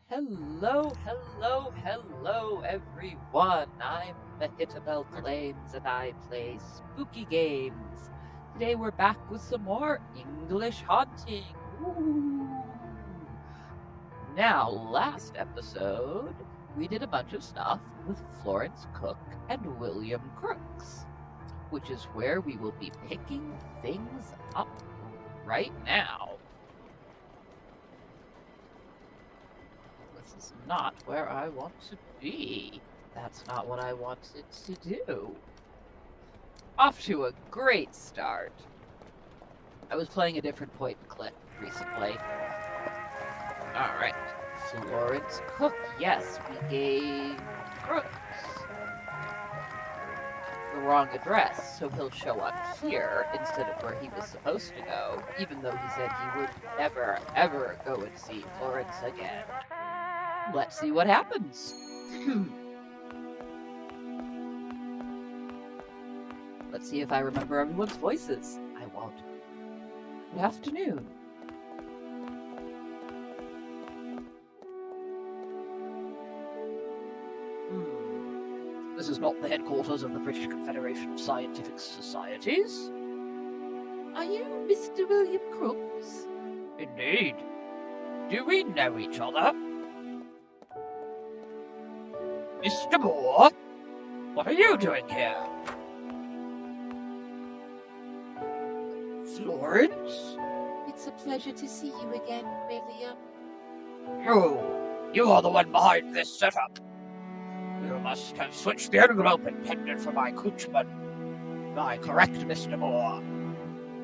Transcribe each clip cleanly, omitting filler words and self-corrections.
Hello, everyone. I'm Mehitabel Claims and I play spooky games. Today we're back with some more English haunting. Ooh. Now, last episode, we did a bunch of stuff with Florence Cook and William Crooks, which is where we will be picking things up right now. This is not where I want to be. That's not what I wanted to do. Off to a great start. I was playing a different point and click recently. Alright. Florence Cook. Yes, we gave Crooks the wrong address, so he'll show up here instead of where he was supposed to go, even though he said he would never, ever go and see Florence again. Let's see what happens. Let's see if I remember everyone's voices. I won't. Good afternoon. This is not the headquarters of the British Confederation of Scientific Societies. Are you Mr. William Crooks? Indeed. Do we know each other? Mr. Moore? What are you doing here? Florence? It's a pleasure to see you again, William. You are the one behind this setup. You must have switched the envelope intended for my coachman. Am I correct, Mr. Moore?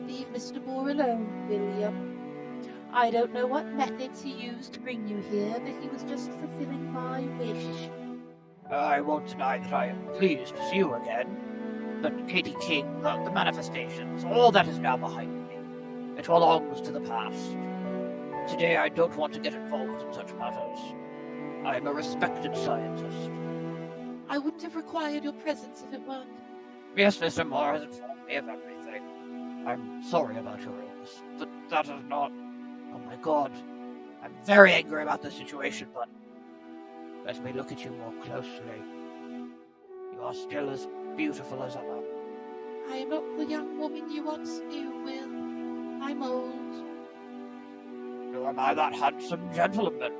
Leave Mr. Moore alone, William. I don't know what methods he used to bring you here, but he was just fulfilling my wish. I won't deny that I am pleased to see you again. But Katie King, the manifestations, all that is now behind me. It belongs to the past. Today I don't want to get involved in such matters. I am a respected scientist. I wouldn't have required your presence if it weren't. Yes, Mr. Moore has informed me of everything. I'm sorry about your illness, but that is not... Oh my god. I'm very angry about the situation, but... Let me look at you more closely. You are still as beautiful as ever. I am not the young woman you once knew, Will. I'm old. Nor am I that handsome gentleman.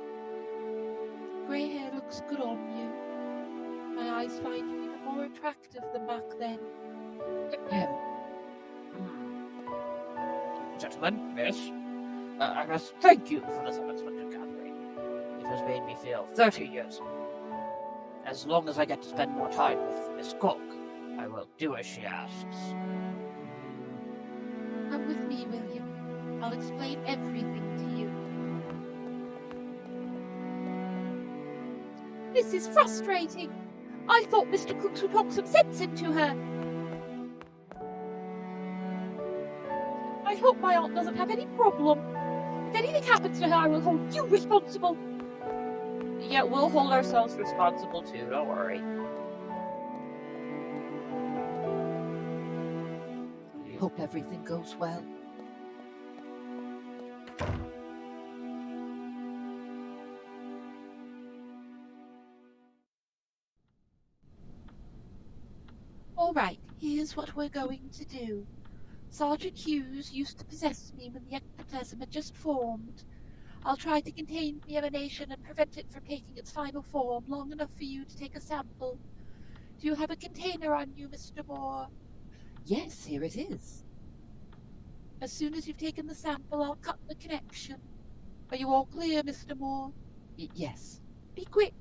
Grey hair looks good on you. My eyes find you even more attractive than back then. Gentlemen, miss, I must thank you for this unexpected gathering. It has made me feel 30 years old. As long as I get to spend more time with Miss Cook, I will do as she asks. Come with me, William. I'll explain everything to you. This is frustrating. I thought Mr. Crooks would talk some sense into her. I hope my aunt doesn't have any problem. If anything happens to her, I will hold you responsible. Yeah, we'll hold ourselves responsible too, don't worry. I hope everything goes well. All right, here's what we're going to do. Sergeant Hughes used to possess me when the ectoplasm had just formed. I'll try to contain the emanation and prevent it from taking its final form long enough for you to take a sample. Do you have a container on you, Mr. Moore? Yes, here it is. As soon as you've taken the sample, I'll cut the connection. Are you all clear, Mr. Moore? Yes. Be quick.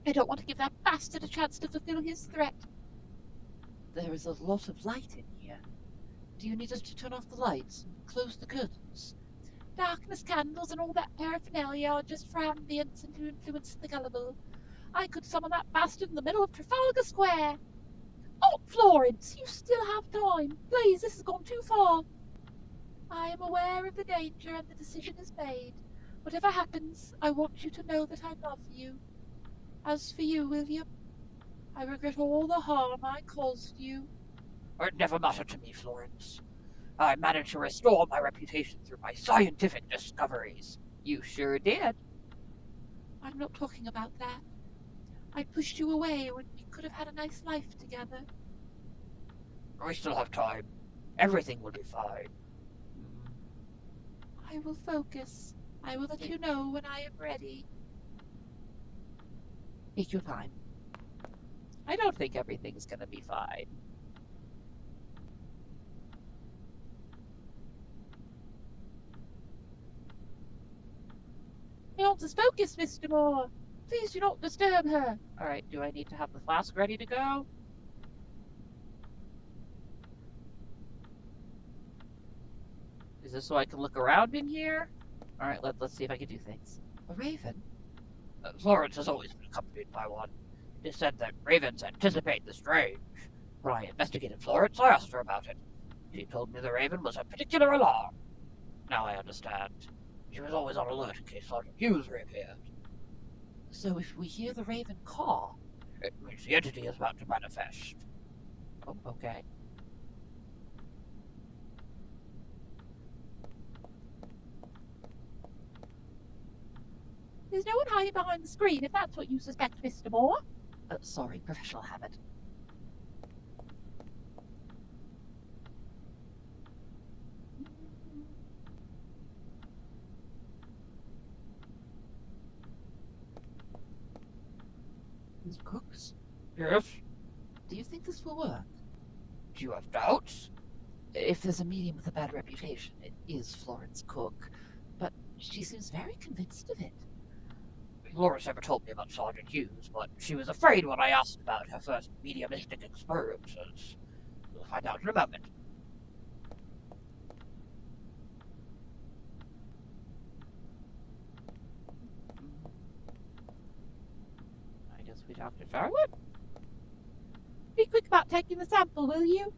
I don't want to give that bastard a chance to fulfill his threat. There is a lot of light in here. Do you need us to turn off the lights and close the curtains? Darkness candles and all that paraphernalia are just for ambience and to influence the gullible. I could summon that bastard in the middle of Trafalgar Square. Oh, Florence, you still have time. Please, this has gone too far. I am aware of the danger and the decision is made. Whatever happens, I want you to know that I love you. As for you, William, I regret all the harm I caused you. It never mattered to me, Florence. I managed to restore my reputation through my scientific discoveries. You sure did. I'm not talking about that. I pushed you away when we could have had a nice life together. We still have time. Everything will be fine. I will focus. I will let you know when I am ready. Take your time. I don't think everything's gonna be fine. Fiance's focus, Mr. Moore. Please do not disturb her. Alright, do I need to have the flask ready to go? Is this so I can look around in here? Alright, let's see if I can do things. A raven? Florence has always been accompanied by one. It is said that ravens anticipate the strange. When I investigated Florence, I asked her about it. She told me the raven was a particular alarm. Now I understand. She was always on alert in case Sergeant Hughes reappeared. So if we hear the raven caw, it means the entity is about to manifest. Oh, okay. There's no one hiding behind the screen if that's what you suspect, Mr. Moore. Sorry, professional habit. Mr. Cooks? Yes? Do you think this will work? Do you have doubts? If there's a medium with a bad reputation, it is Florence Cook. But she seems very convinced of it. Florence never told me about Sergeant Hughes, but she was afraid when I asked about her first mediumistic experiences. We'll find out in a moment. I guess we talked to Charlotte? Be quick about taking the sample, will you?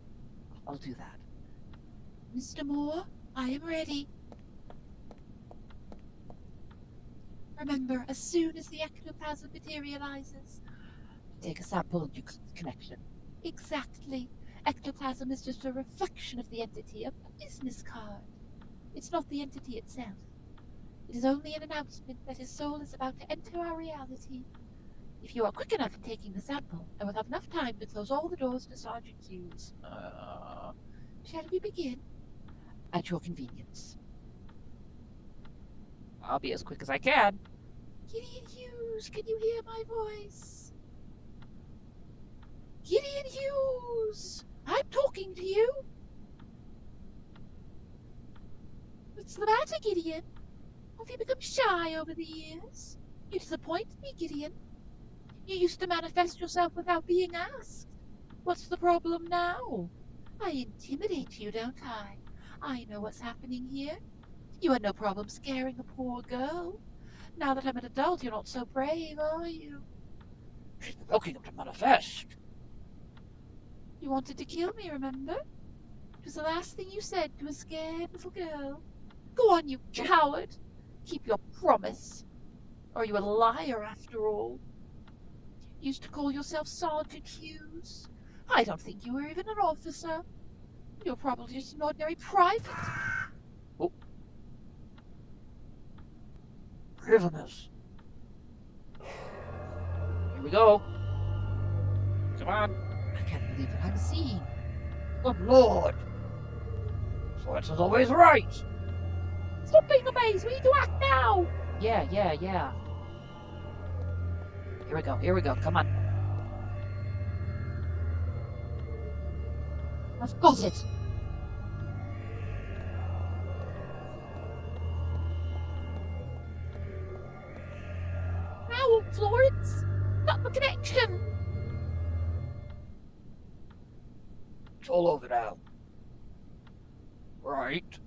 I'll do that. Mr. Moore, I am ready. Remember, as soon as the ectoplasm materializes... Take a sample and you click the connection. Exactly. Ectoplasm is just a reflection of the entity, a business card. It's not the entity itself. It is only an announcement that his soul is about to enter our reality. If you are quick enough in taking the sample, I will have enough time to close all the doors to Sergeant Hughes. Shall we begin? At your convenience. I'll be as quick as I can. Gideon Hughes, can you hear my voice? Gideon Hughes! I'm talking to you! What's the matter, Gideon? Have you become shy over the years? You disappoint me, Gideon. You used to manifest yourself without being asked. What's the problem now? I intimidate you, don't I? I know what's happening here. You had no problem scaring a poor girl. Now that I'm an adult, you're not so brave, are you? She's provoking him to manifest. You wanted to kill me, remember? It was the last thing you said to a scared little girl. Go on, you coward. Keep your promise. Or are you a liar, after all? You used to call yourself Sergeant Hughes. I don't think you were even an officer. You're probably just an ordinary private. Oh. Prisoners. Here we go. Come on. I can't believe what I'm seeing. Good Lord. Florence is always right. Stop being amazed. We need to act now. Yeah. Here we go. Come on. I've got it. Now, Florence. Got the connection. It's all over now. Right.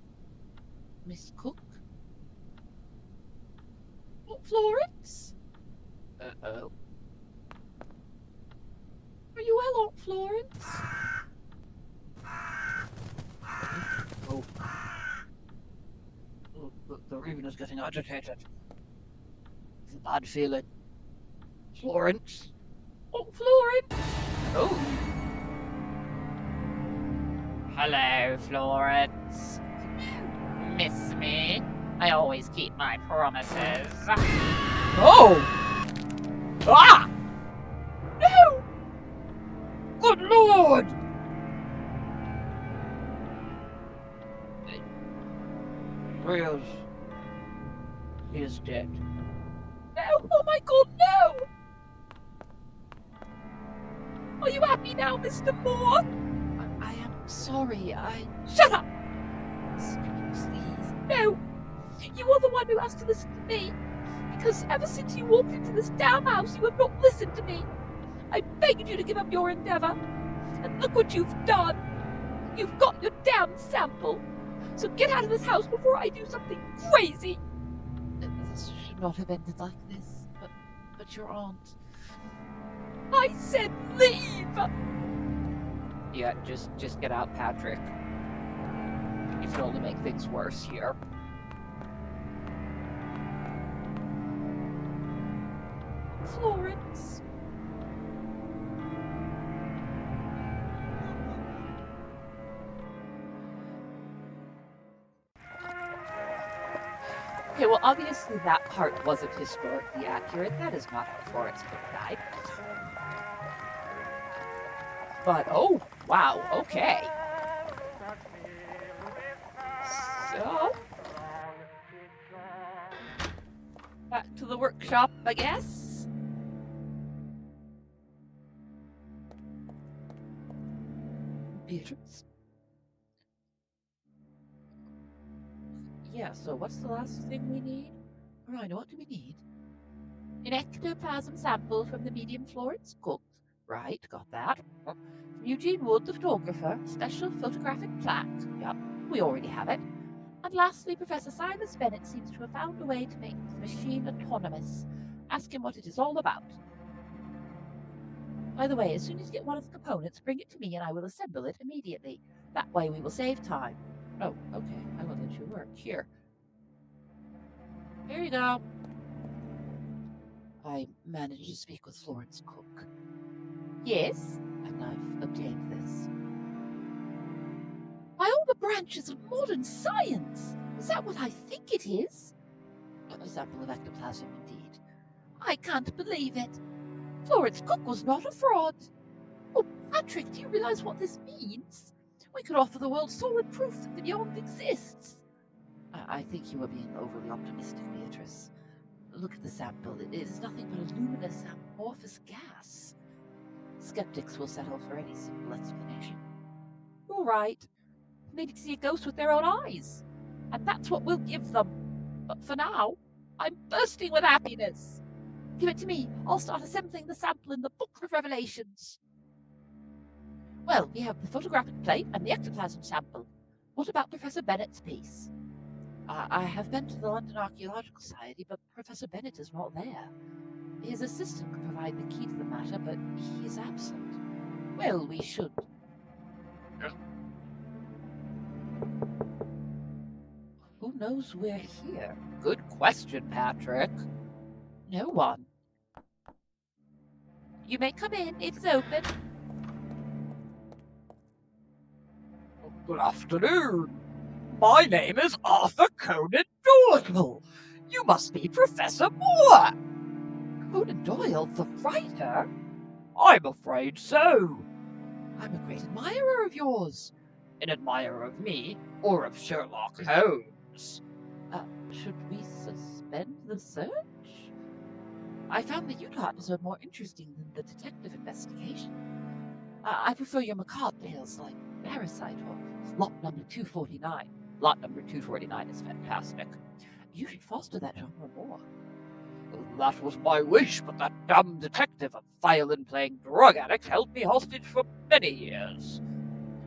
Miss Cook? What, Florence? Uh-oh. Are you well, Aunt Florence? Oh. The raven is getting agitated. It's a bad feeling. Florence? Aunt Florence? Oh. Hello, Florence. Miss me? I always keep my promises. Oh! Ah! No! Good Lord! Rios is dead. No! Oh my god, no! Are you happy now, Mr. Moore? I am sorry, Shut up! Please. No! You are the one who has to listen to me. Because ever since you walked into this damn house, you have not listened to me. I begged you to give up your endeavor. And look what you've done. You've got your damn sample. So get out of this house before I do something crazy. This should not have ended like this, but your aunt... I said leave! Yeah, just get out, Patrick. You can only make things worse here. Florence. Okay, well, obviously that part wasn't historically accurate. That is not how Florence Cook died. But, oh, wow, okay. So, back to the workshop, I guess. Beatrice? Yeah, so what's the last thing we need? Rhino, what do we need? An ectoplasm sample from the medium Florence Cook. Right, got that. From Eugene Wood, the photographer. Special photographic plaque. Yep, we already have it. And lastly, Professor Silas Bennett seems to have found a way to make the machine autonomous. Ask him what it is all about. By the way, as soon as you get one of the components, bring it to me and I will assemble it immediately. That way we will save time. Oh, okay, I will let you work. Here. Here you go. I managed to speak with Florence Cook. Yes? And I've obtained this. By all the branches of modern science! Is that what I think it is? A sample of ectoplasm, indeed. I can't believe it. Florence Cook was not a fraud. Oh, Patrick, do you realize what this means? We could offer the world solid proof that the beyond exists. I think you are being overly optimistic, Beatrice. Look at the sample. It is nothing but a luminous amorphous gas. Skeptics will settle for any simple explanation. All right. Maybe see a ghost with their own eyes. And that's what we'll give them. But for now, I'm bursting with happiness. Give it to me. I'll start assembling the sample in the Book of Revelations. Well, we have the photographic plate and the ectoplasm sample. What about Professor Bennett's piece? I have been to the London Archaeological Society, but Professor Bennett is not there. His assistant could provide the key to the matter, but he is absent. Well, we should. Who knows we're here? Good question, Patrick. No one. You may come in. It's open. Good afternoon. My name is Arthur Conan Doyle. You must be Professor Moore. Conan Doyle, the writer? I'm afraid so. I'm a great admirer of yours. An admirer of me or of Sherlock Holmes? Should we suspend the search? I found the Utah episode more interesting than the detective investigation. I prefer your macabre tales like Parasite or Lot Number 249. Lot Number 249 is fantastic. You should foster that genre more. That was my wish, but that dumb detective, a violin-playing drug addict, held me hostage for many years.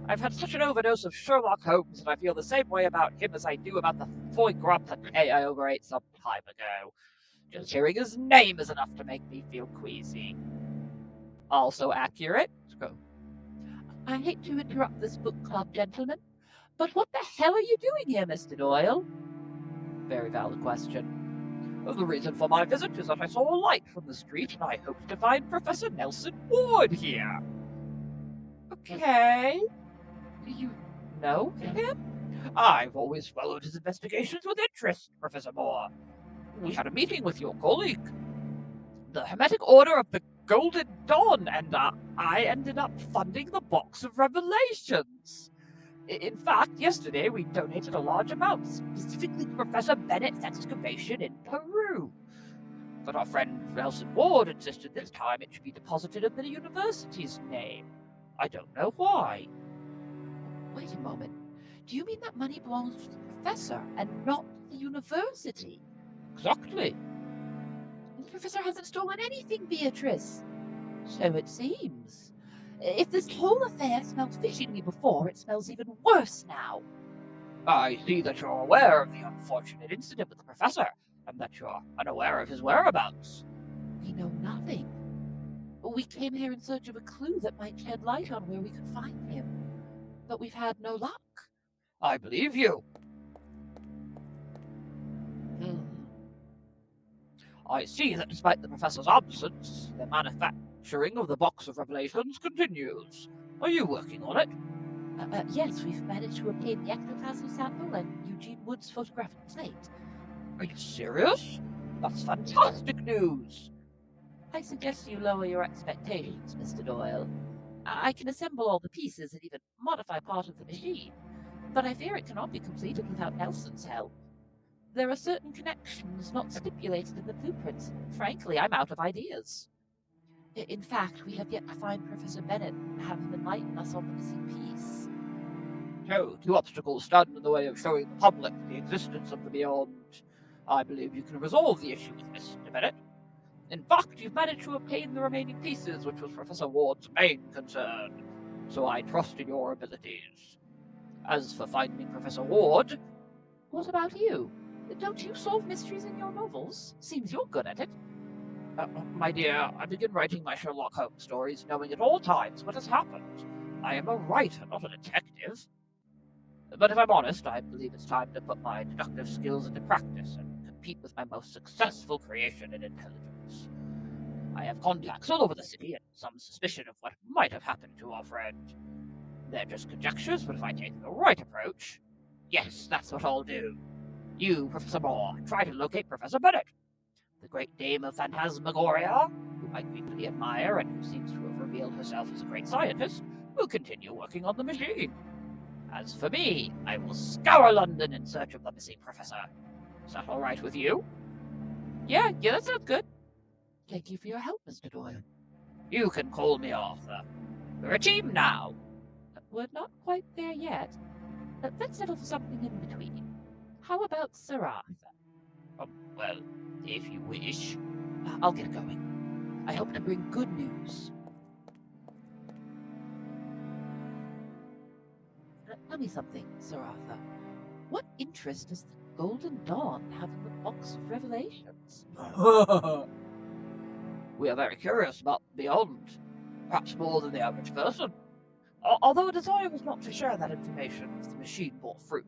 I've had such an overdose of Sherlock Holmes, and I feel the same way about him as I do about the foie gras pâté I overate some time ago. Just hearing his name is enough to make me feel queasy. Also accurate? I hate to interrupt this book club, gentlemen, but what the hell are you doing here, Mr. Doyle? Very valid question. The reason for my visit is that I saw a light from the street, and I hoped to find Professor Nelson Ward here. Okay. Do you know him? I've always followed his investigations with interest, Professor Moore. We had a meeting with your colleague, the Hermetic Order of the Golden Dawn, and I ended up funding the Box of Revelations. In fact, yesterday we donated a large amount specifically to Professor Bennett's excavation in Peru. But our friend Nelson Ward insisted this time it should be deposited in the university's name. I don't know why. Wait a moment. Do you mean that money belongs to the professor and not the university? Exactly. The professor hasn't stolen anything, Beatrice. So it seems. If this whole affair smelled fishy to me before, it smells even worse now. I see that you're aware of the unfortunate incident with the professor, and that you're unaware of his whereabouts. We know nothing. We came here in search of a clue that might shed light on where we could find him. But we've had no luck. I believe you. I see that despite the professor's absence, the manufacturing of the Box of Revelations continues. Are you working on it? Yes, we've managed to obtain the ectoplasm sample and Eugene Wood's photographic plate. Are you serious? That's fantastic news. I suggest you lower your expectations, Mr. Doyle. I can assemble all the pieces and even modify part of the machine, but I fear it cannot be completed without Nelson's help. There are certain connections not stipulated in the blueprints, and frankly, I'm out of ideas. In fact, we have yet to find Professor Bennett and have him enlighten us on the missing piece. So, two obstacles stand in the way of showing the public the existence of the beyond. I believe you can resolve the issue with Mr. Bennett. In fact, you've managed to obtain the remaining pieces, which was Professor Ward's main concern, so I trust in your abilities. As for finding Professor Ward... What about you? Don't you solve mysteries in your novels? Seems you're good at it. My dear, I begin writing my Sherlock Holmes stories knowing at all times what has happened. I am a writer, not a detective. But if I'm honest, I believe it's time to put my deductive skills into practice and compete with my most successful creation in intelligence. I have contacts all over the city and some suspicion of what might have happened to our friend. They're just conjectures, but if I take the right approach... Yes, that's what I'll do. You, Professor Moore, try to locate Professor Bennett. The great dame of Phantasmagoria, whom I greatly admire and who seems to have revealed herself as a great scientist, will continue working on the machine. As for me, I will scour London in search of the missing professor. Is that all right with you? Yeah, that sounds good. Thank you for your help, Mr. Doyle. You can call me Arthur. We're a team now. We're not quite there yet. Let's settle for something in between. How about Sir Arthur? Well, if you wish. I'll get going. I hope to bring good news. Tell me something, Sir Arthur. What interest does the Golden Dawn have in the Box of Revelations? We are very curious about the beyond, perhaps more than the average person. Although a desire was not to share that information if the machine bore fruit.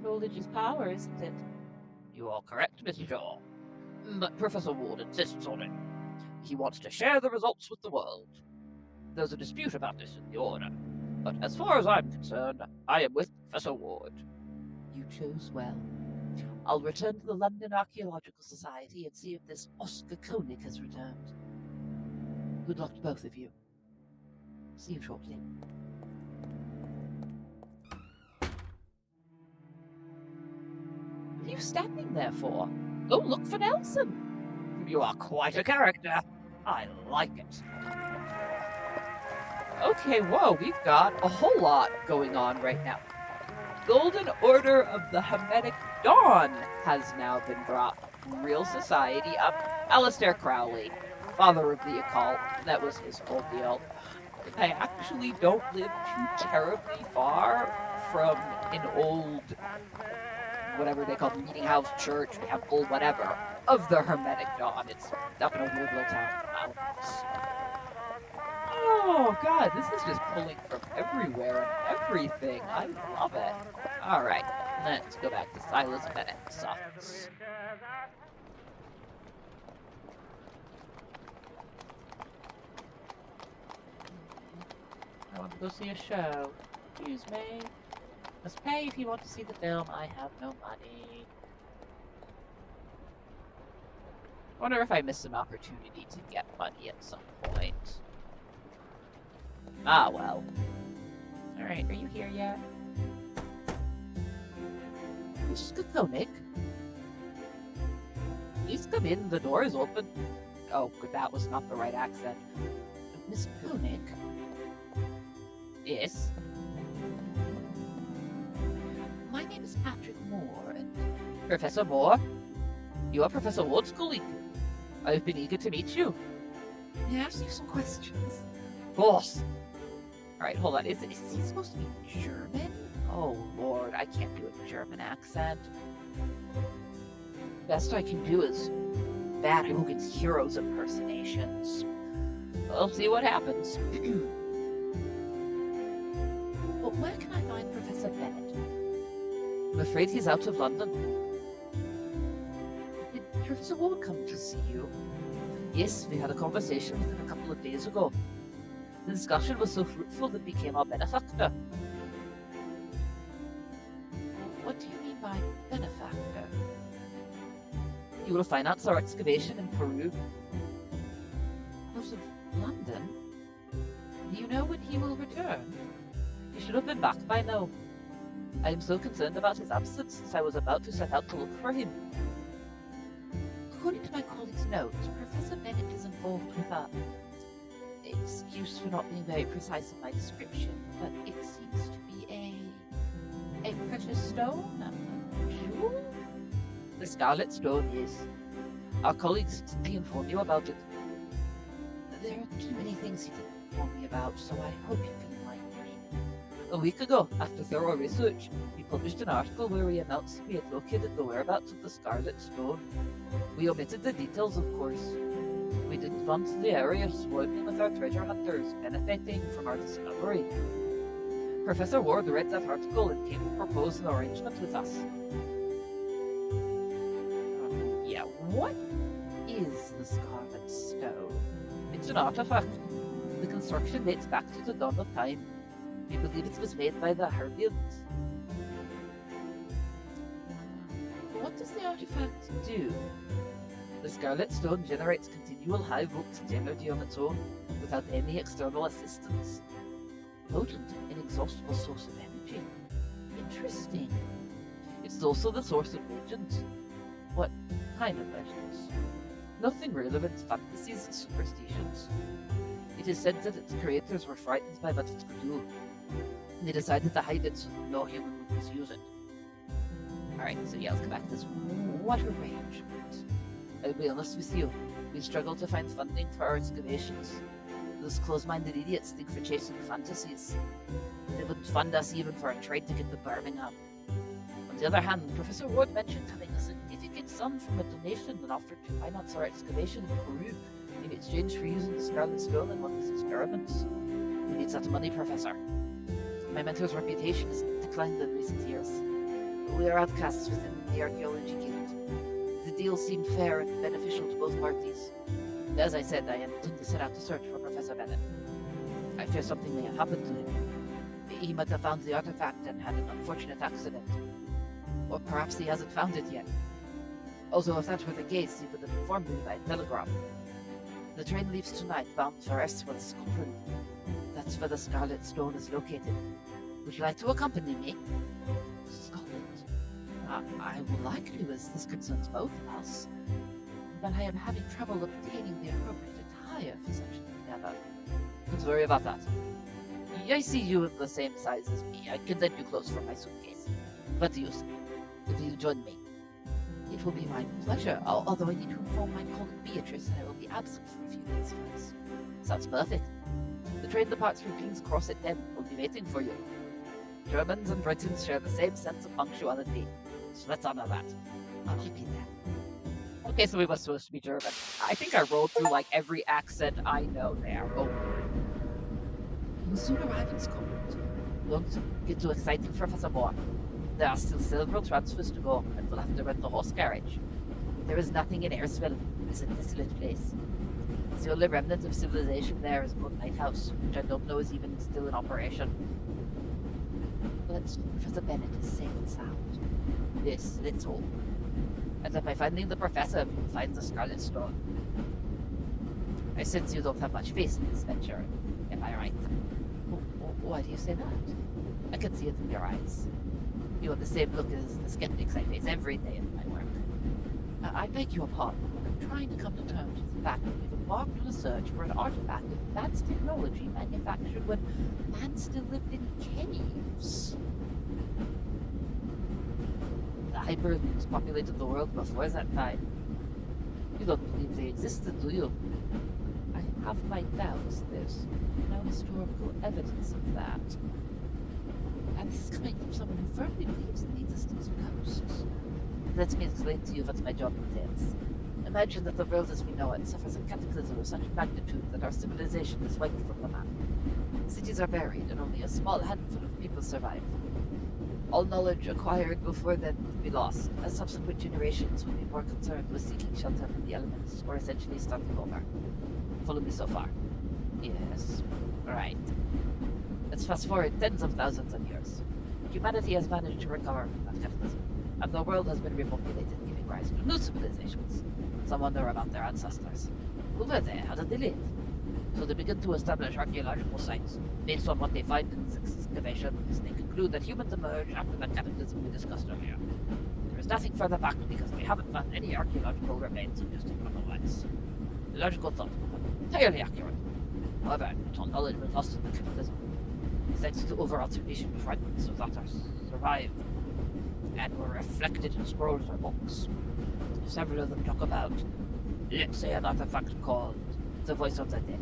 Knowledge is power, isn't it? You are correct, Miss Shaw. But Professor Ward insists on it. He wants to share the results with the world. There's a dispute about this in the Order, but as far as I'm concerned, I am with Professor Ward. You chose well. I'll return to the London Archaeological Society and see if this Oscar Koenig has returned. Good luck to both of you. See you shortly. What are you standing there for? Go look for Nelson. You are quite a character. I like it. Okay, whoa, we've got a whole lot going on right now. Golden Order of the Hermetic Dawn has now been dropped. Real Society of Aleister Crowley, father of the occult. That was his whole deal. I actually don't live too terribly far from an old, whatever they call the meeting house, church, temple, whatever, of the Hermetic Dawn. It's up in a weird little town in the mountains. Oh god, this is just pulling from everywhere and everything. I love it. Alright, let's go back to Silas Bennett's office. I want to go see a show. Excuse me. Must pay if you want to see the film. I have no money. I wonder if I missed an opportunity to get money at some point. Ah, well. Alright, are you here yet? Mr. Koenig? Please come in, the door is open. Oh, good, that was not the right accent. Miss Koenig? Yes? My name is Patrick Moore, and Professor Moore? You are Professor Ward's colleague. I've been eager to meet you. may I ask you some questions? Of course. Alright, hold on. Is Is he supposed to be German? Oh, Lord, I can't do a German accent. Best I can do is Bad Hogan's Heroes impersonations. We'll see what happens. But where can I find Professor Bennett? I'm afraid he's out of London. Did Professor Ward come to see you? Yes, we had a conversation with him a couple of days ago. The discussion was so fruitful that he became our benefactor. What do you mean by benefactor? He will finance our excavation in Peru. Out of London? Do you know when he will return? He should have been back by now. I am so concerned about his absence since I was about to set out to look for him. According to my colleague's notes, Professor Bennett is involved with a... Excuse for not being very precise in my description, but it seems to be a precious stone? A jewel? The Scarlet Stone, yes. Our colleagues didn't inform you about it. There are too many things he didn't inform me about, so I hope you can enlighten me. A week ago, after thorough research, we published an article where we announced we had located the whereabouts of the Scarlet Stone. We omitted the details, of course. We didn't want the area swarming with our treasure hunters benefiting from our discovery. Professor Ward read that article and came to propose an arrangement with us. Yeah, what is the Scarlet Stone? It's an artifact. The construction dates back to the dawn of time. We believe it was made by the Herbians. What does the artifact do? The Scarlet Stone generates continual high voltage energy on its own, without any external assistance. Potent, inexhaustible source of energy. Interesting. It's also the source of legends. What kind of legends? Nothing relevant, fantasies and superstitions. It is said that its creators were frightened by what it could do, and they decided to hide it so that no human would misuse it. Alright, so yeah, let's go back to this. What arrangement? I'll be honest with you, we struggle to find funding for our excavations. Those close-minded idiots think we're chasing fantasies. They wouldn't fund us even for a train ticket to Birmingham. On the other hand, Professor Ward mentioned having a significant sum from a donation and offered to finance our excavation in Peru in exchange for using the Scarlet Stone in one of his experiments. We need that money, Professor. My mentor's reputation has declined in recent years. We are outcasts within the archaeology guild. The deal seemed fair and beneficial to both parties. As I said, I intend to set out to search for Professor Bennett. I fear something may have happened to him. He might have found the artifact and had an unfortunate accident. Or perhaps he hasn't found it yet. Although if that were the case, he would have informed me by telegram. The train leaves tonight, bound for Eswell, Scotland. That's where the Scarlet Stone is located. Would you like to accompany me? Scotland. I would like to, as this concerns both of us. But I am having trouble obtaining the appropriate attire for such an endeavor. Don't worry about that. I see you in the same size as me. I can lend you clothes from my suitcase. What do you say? Will you join me? It will be my pleasure, although I need to inform my colleague Beatrice that I will be absent for a few days first. Sounds perfect. The train departs from King's Cross at 10. We'll be waiting for you. Germans and Britons share the same sense of punctuality, so let's honor that. I'll be there. Okay, so we were supposed to be German. I think I rolled through like every accent I know there. Oh. You'll soon arrive in Scotland. Don't get too excited, Professor Moore. There are still several transfers to go, and we'll have to rent the horse carriage. There is nothing in Airsville. It is a desolate place. The only remnant of civilization there is an old lighthouse, which I don't know is even still in operation. that Professor Bennett is safe and sound. Yes, let's hope. And that by finding the professor, we will find the Scarlet Stone. I sense you don't have much faith in this venture. Am I right? Why do you say that? I can see it in your eyes. You have the same look as the skeptics I face every day in my work. I beg your pardon, but I'm trying to come to terms with the fact that we've embarked on a search for an artifact of advanced technology manufactured when man still lived in caves. The hybrids populated the world before that time. You don't believe they existed, do you? I have my doubts. There's no historical evidence of that. And this is coming from someone who firmly believes in the existence of ghosts. Let me explain to you what my job entails. Imagine that the world as we know it suffers a cataclysm of such magnitude that our civilization is wiped from the map. Cities are buried and only a small handful of people survive. All knowledge acquired before then would be lost, as subsequent generations would be more concerned with seeking shelter from the elements or essentially starting over. Follow me so far? Yes. Right. Let's fast forward tens of thousands of years. Humanity has managed to recover from that cataclysm, and the world has been repopulated, giving rise to new civilizations. Some wonder about their ancestors. Who were they? How did they live? So they begin to establish archaeological sites. Based on what they find in these excavations, they conclude that humans emerged after the cataclysm we discussed earlier. There is nothing further back because they haven't found any archaeological remains suggesting otherwise. The logical thought is entirely accurate. However, until knowledge was lost in the cataclysm, thanks to over-observation fragments of that survived and were reflected in scrolls or books. Several of them talk about, let's say, an artifact called the Voice of the Dead.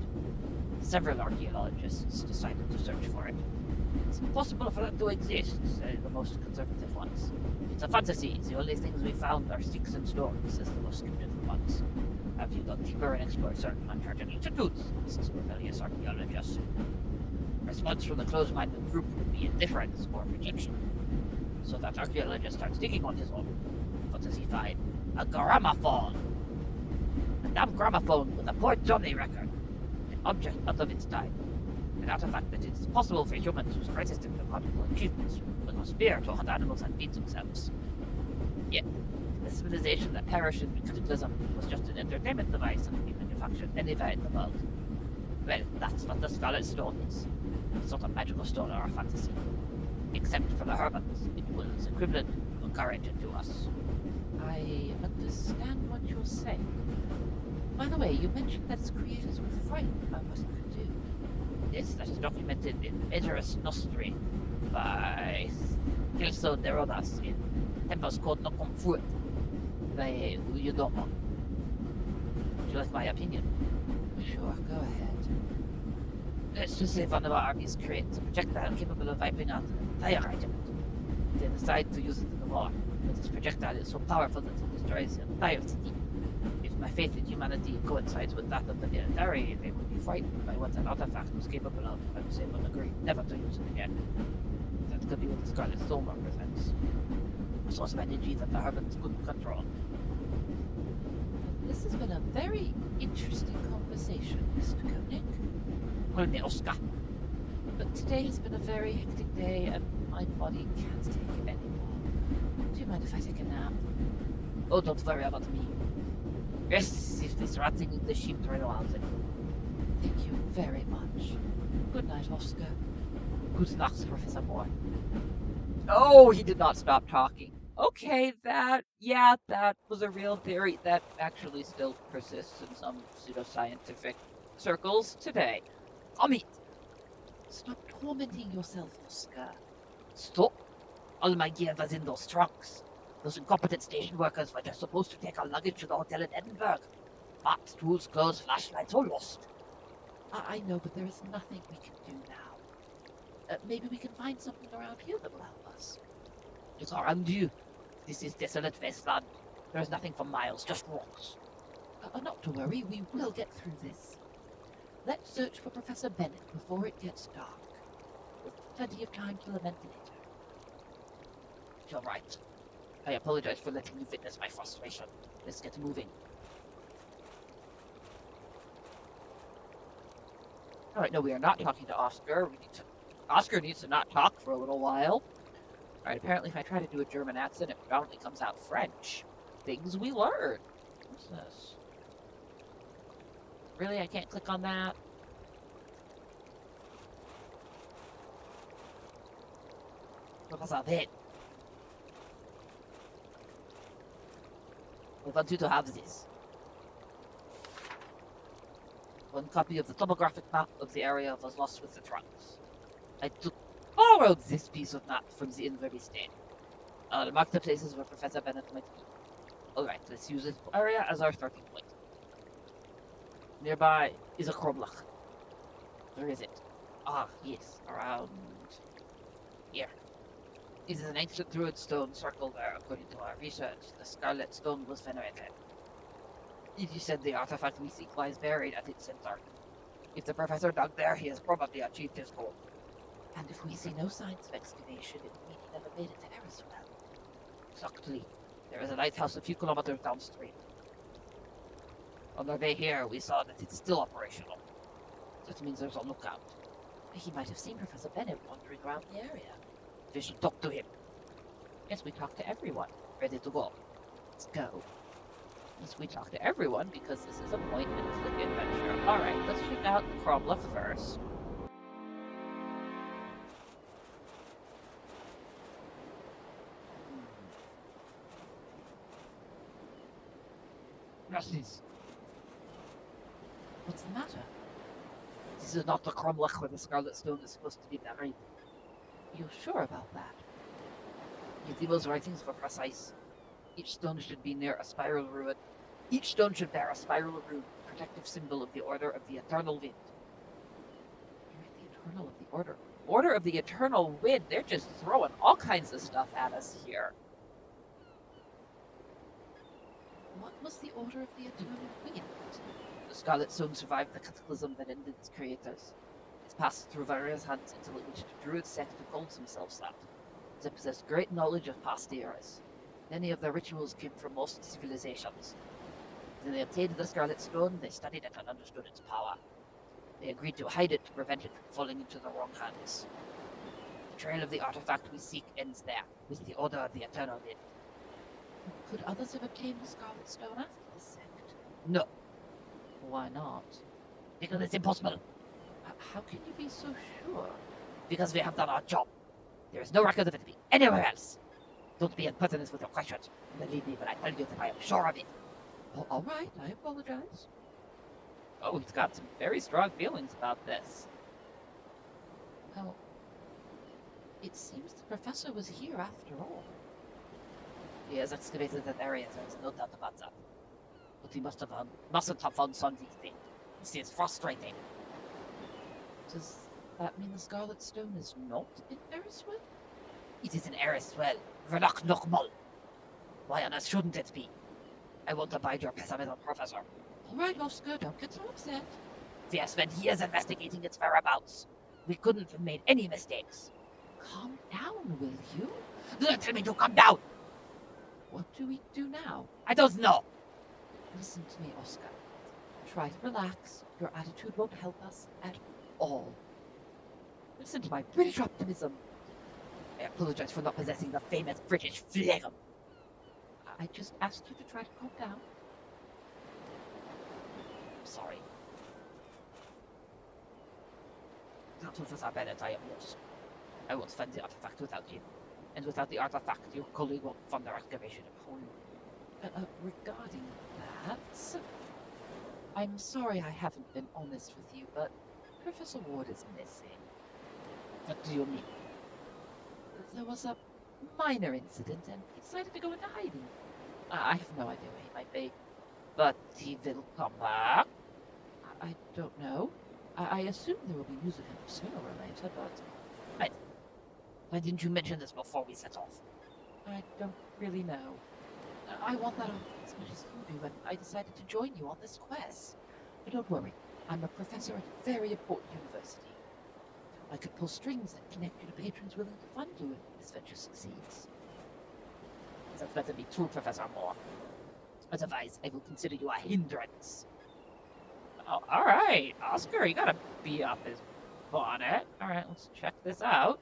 Several archaeologists decided to search for it. It's impossible for it to exist, say the most conservative ones. It's a fantasy. The only things we found are sticks and stones, says the most skeptical ones. Have you dug deeper and explored certain uncharted institutes? Asks a rebellious archaeologist. Response from the closed-minded group would be indifference or rejection. So that archaeologist starts digging on his own. What does he find? A gramophone! A damn gramophone with a Port Johnny record. An object out of its time. An artifact that it is possible for humans whose greatest technological achievements was a spear to hunt animals and feed themselves. Yet, the civilization that perished in the cataclysm was just an entertainment device that could be manufactured anywhere in the world. Well, that's what the Scarlet Stone is. It's not a magical stone or a fantasy. Except for the Hermans, it was equivalent to courage to us. I understand what you're saying. By the way, you mentioned that its creators were frightened by what it could do. Yes, that is documented in Medjugorje Nostri by Kelso de Rodas in Tempos called No Comfort by Uyodomo. Would you like my opinion? Sure, go ahead. Let's just say one of our armies creates a projectile capable of wiping out an entire regiment. They decide to use it in the war, but this projectile is so powerful that it destroys the entire city. If my faith in humanity coincides with that of the military, they would be frightened by what an artifact was capable of, I would say would agree never to use it again. That could be what the Scarlet Stone represents. A source of energy that the Herbans couldn't control. This has been a very interesting conversation, Mr. Koenig. Call me Oscar. But today has been a very hectic day and my body can't take it anymore. Do you mind if I take a nap? Oh, don't worry about me. Yes, if this rotting in the sheep trail allows it. Thank you very much. Good night, Oscar. Good night, Professor Moore. Oh, he did not stop talking. Okay, that was a real theory that actually still persists in some pseudoscientific circles today. Amit! Stop tormenting yourself, Oscar. Stop? All my gear was in those trunks. Those incompetent station workers were just supposed to take our luggage to the hotel in Edinburgh. Maps, tools, clothes, flashlights, all lost. I know, but there is nothing we can do now. Maybe we can find something around here that will help us. Look around you. This is desolate wasteland. There is nothing for miles, just rocks. Not to worry, we will get through this. Let's search for Professor Bennett before it gets dark. With plenty of time to lament later. You're right. I apologize for letting you witness my frustration. Let's get moving. Alright, no, we are not talking to Oscar. Oscar needs to not talk for a little while. Alright, apparently if I try to do a German accent, it predominantly comes out French. Things we learn. What's this? Really? I can't click on that? Professor Ben. I want you to have this. One copy of the topographic map of the area was lost with the trucks. I borrowed this piece of map from the Inverby State. To mark the places where Professor Bennett might be. Alright, let's use this area as our starting point. Nearby is a Kromlach. Where is it? Ah, yes, around here. It is an ancient druid stone circle where, according to our research, the Scarlet Stone was venerated. It is said the artifact we seek lies buried at its center. If the professor dug there, he has probably achieved his goal. And if we see no signs of excavation, it would mean he never made it to Eriswell. Exactly. There is a lighthouse a few kilometers downstream. On our way here, we saw that it's still operational. That means there's a lookout. He might have seen Professor Bennett wandering around the area. We should talk to him. Yes, we talk to everyone. Ready to go. Let's go. Yes, we talk to everyone because this is a point-and-click adventure. Alright, let's check out Cromlech first. Russies. What's the matter? This is not the Cromlech where the Scarlet Stone is supposed to be buried. You're sure about that? Yetibo's writings were precise. Each stone should be near a spiral ruin. Each stone should bear a spiral rune, protective symbol of the Order of the Eternal Wind. The Eternal of the Order. Order of the Eternal Wind. They're just throwing all kinds of stuff at us here. What was the Order of the Eternal Wind? The Scarlet Stone survived the cataclysm that ended its creators. It's passed through various hands until it reached a druid sect who called themselves that. They possessed great knowledge of past eras. Many of their rituals came from most civilizations. When they obtained the Scarlet Stone, they studied it and understood its power. They agreed to hide it to prevent it from falling into the wrong hands. The trail of the artifact we seek ends there, with the Order of the Eternal Wind. Could others have obtained the Scarlet Stone after this sect? No. Why not? Because it's impossible. How can you be so sure? Because we have done our job. There is no record of it being anywhere else. Don't be impertinent with your questions. Believe me when I tell you that I am sure of it. Oh, all right, I apologize. Oh, he's got some very strong feelings about this. Well, it seems the professor was here after all. He has excavated that area, there is no doubt about that. But he mustn't have found something. This is frustrating. Does that mean the Scarlet Stone is not in Eriswell? It is in Eriswell. Verloc Nokmol. Why on earth shouldn't it be? I won't abide your pessimism, Professor. All right, Oscar, don't get so upset. We have spent years investigating its whereabouts. We couldn't have made any mistakes. Calm down, will you? Don't tell me to calm down! What do we do now? I don't know. Listen to me, Oscar. Try to relax. Your attitude won't help us at all. Listen to my British optimism. I apologize for not possessing the famous British phlegm. I just asked you to try to calm down. I'm sorry. Not Professor Bennett, I am lost. I won't find the artifact without you. And without the artifact, your colleague won't fund their excavation of home. Regarding that, I'm sorry I haven't been honest with you, but Professor Ward is missing. What do you mean? There was a minor incident, and he decided to go into hiding. I have no idea where he might be. But he will come back? I don't know. I assume there will be news of him sooner or later, but... Why didn't you mention this before we set off? I don't really know. I want that as much as you do, and I decided to join you on this quest. But don't worry, I'm a professor at a very important university. I could pull strings and connect you to patrons willing to fund you if this venture succeeds. That's better be true, Professor Moore. Otherwise, I will consider you a hindrance. Oh, alright, Oscar, you gotta be up his bonnet. Alright, let's check this out.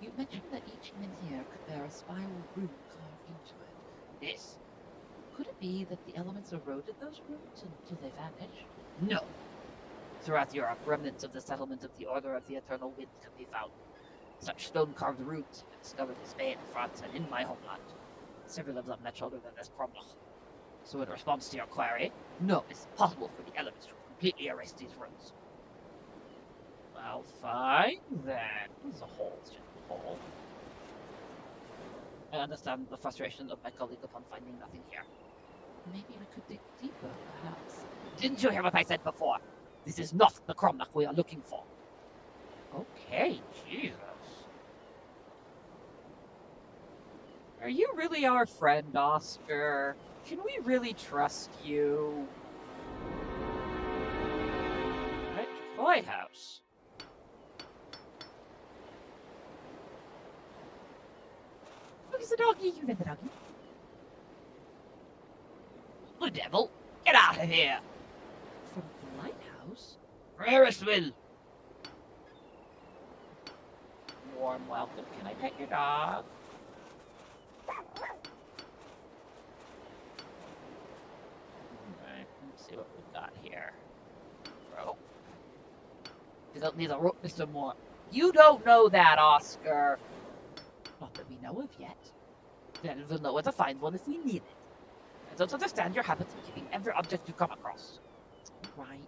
You mentioned that each human here could bear a spiral rune carved into it. Yes. Could it be that the elements eroded those runes until they vanished? No. Throughout Europe, remnants of the settlement of the Order of the Eternal Wind can be found. Such stone-carved runes have been discovered in Spain, France, and in my homeland. Several of them much older than this Cromlech. So in response to your query, no, it's impossible for the elements to completely erase these runes. Well, fine then. There's a hole, it's just a hole. I understand the frustration of my colleague upon finding nothing here. Maybe we could dig deeper, perhaps. Didn't you hear what I said before? This is not the Cromlech we are looking for. Okay, Jesus. Are you really our friend, Oscar? Can we really trust you? Right, White House. Who's the doggy? You know the doggy. The devil! Get out of here! From the lighthouse? Ferrisville! Warm welcome. Can I pet your dog? Alright, let's see what we've got here. Bro. You don't need to rope me some more. You don't know that, Oscar! Not that we know of yet. Then we'll know where to find one if we need it. I don't understand your habit of keeping every object you come across. Right.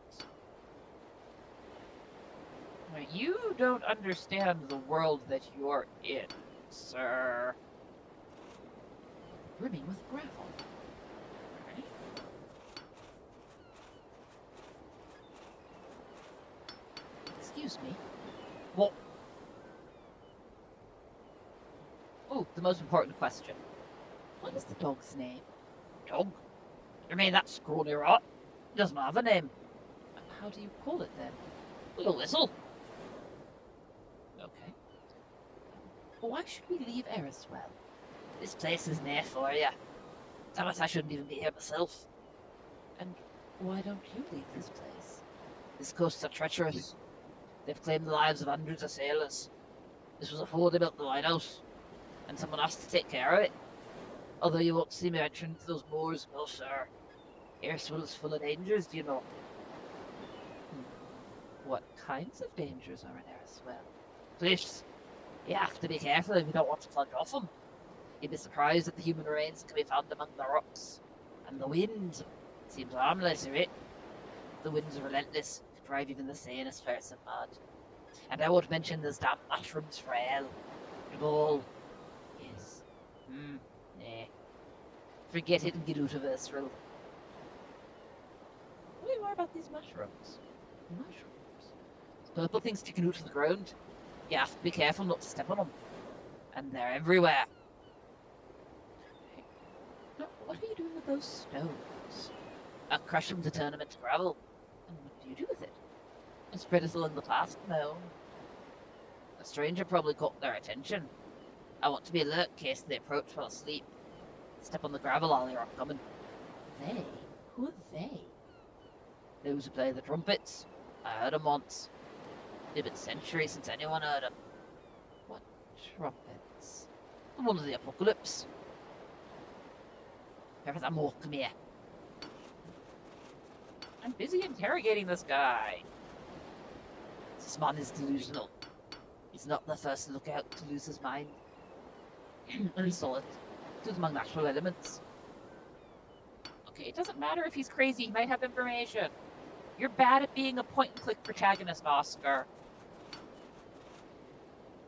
Right, you don't understand the world that you're in, sir. Brimming with gravel. Right? Excuse me. Well, oh, the most important question. What is the dog's name? Dog? You mean that scrawny rot? Doesn't have a name. How do you call it then? With a whistle. Okay. Why should we leave Eriswell? This place is near for you. Tell us I shouldn't even be here myself. And why don't you leave this place? These coasts are treacherous. They've claimed the lives of hundreds of sailors. This was before they built the lighthouse, and someone has to take care of it. Although you won't see me venturing to those moors, no sir. Eriswell is full of dangers, do you know? What kinds of dangers are in Eriswell? Cliffs. You have to be careful if you don't want to plunge off them. You'd be surprised at the human remains that can be found among the rocks. And the wind seems harmless, right? The wind's relentless, can drive even the sanest person mad. And I won't mention those damn mushrooms for hell. All. Yes. Nah. Forget it and get out of Israel. Tell me more about these mushrooms. Mushrooms? Purple things sticking out of the ground. You have to be careful not to step on them. And they're everywhere. Now, what are you doing with those stones? I crush them to turn them into gravel. And what do you do with it? I spread it along the path of my own. A stranger probably caught their attention. I want to be alert in case they approach while asleep. Step on the gravel while they're coming. They? Who are they? Those who play the trumpets. I heard them once. It's been centuries since anyone heard them. What trumpets? The one of the apocalypse. Professor Moore, come here. I'm busy interrogating this guy. This man is delusional. He's not the first to look out to lose his mind. And he saw it. It was among natural elements. Okay, it doesn't matter if he's crazy, he might have information. You're bad at being a point-and-click protagonist, Oscar.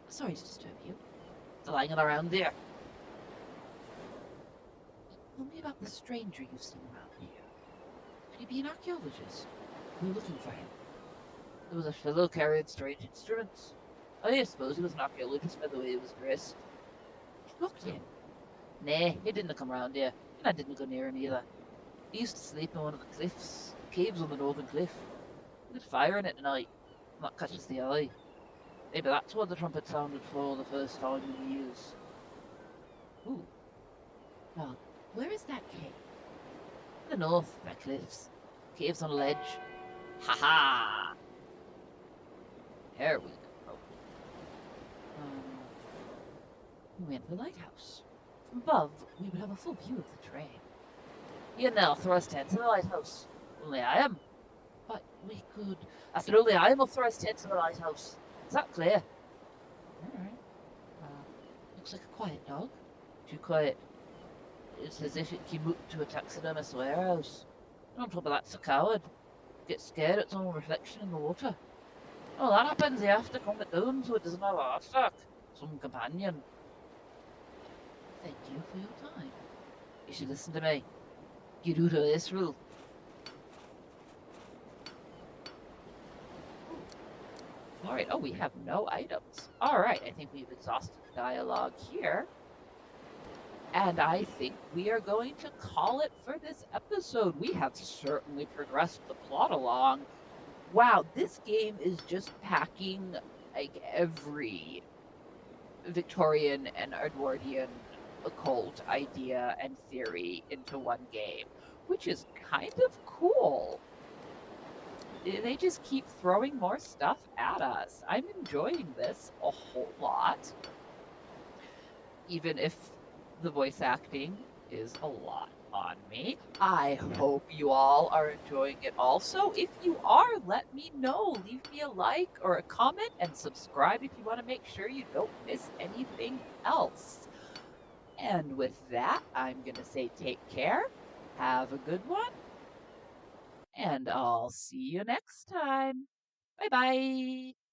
Sorry to disturb you. Still hanging around here. Tell me about the stranger you've seen around here. Could he be an archaeologist? We're looking for him. There was a fellow carrying strange instruments. I suppose he was an archaeologist by the way he was dressed. Looked in. Nah, he didn't come round here, and I didn't go near him either. He used to sleep in one of the caves on the northern cliff. With fire in it at night, and that catches the eye. Maybe that's what the trumpet sounded for the first time in years. Ooh. Well, where is that cave? In the north, by cliffs. Caves on a ledge. Ha ha! Here we go. We enter the lighthouse. From above, we would have a full view of the train. You now thrust into the lighthouse. Only I am. But we could. I said only I am will thrust into the lighthouse. Is that clear? Alright. Looks like a quiet dog. Too quiet. It's as if it came out to a taxidermist warehouse. On top of that, it's a coward. Gets scared at its own reflection in the water. Oh, that happens. You have to calm it down so it doesn't have a heart attack. Some companion. Thank you for your time. You should listen to me. Get out of this rule. Alright, oh, we have no items. Alright, I think we've exhausted the dialogue here. And I think we are going to call it for this episode. We have certainly progressed the plot along. Wow, this game is just packing like every Victorian and Edwardian occult idea and theory into one game, which is kind of cool. They just keep throwing more stuff at us. I'm enjoying this a whole lot, even if the voice acting is a lot on me. I hope you all are enjoying it also. If you are, let me know. Leave me a like or a comment and subscribe if you want to make sure you don't miss anything else. And with that, I'm going to say take care, have a good one, and I'll see you next time. Bye-bye.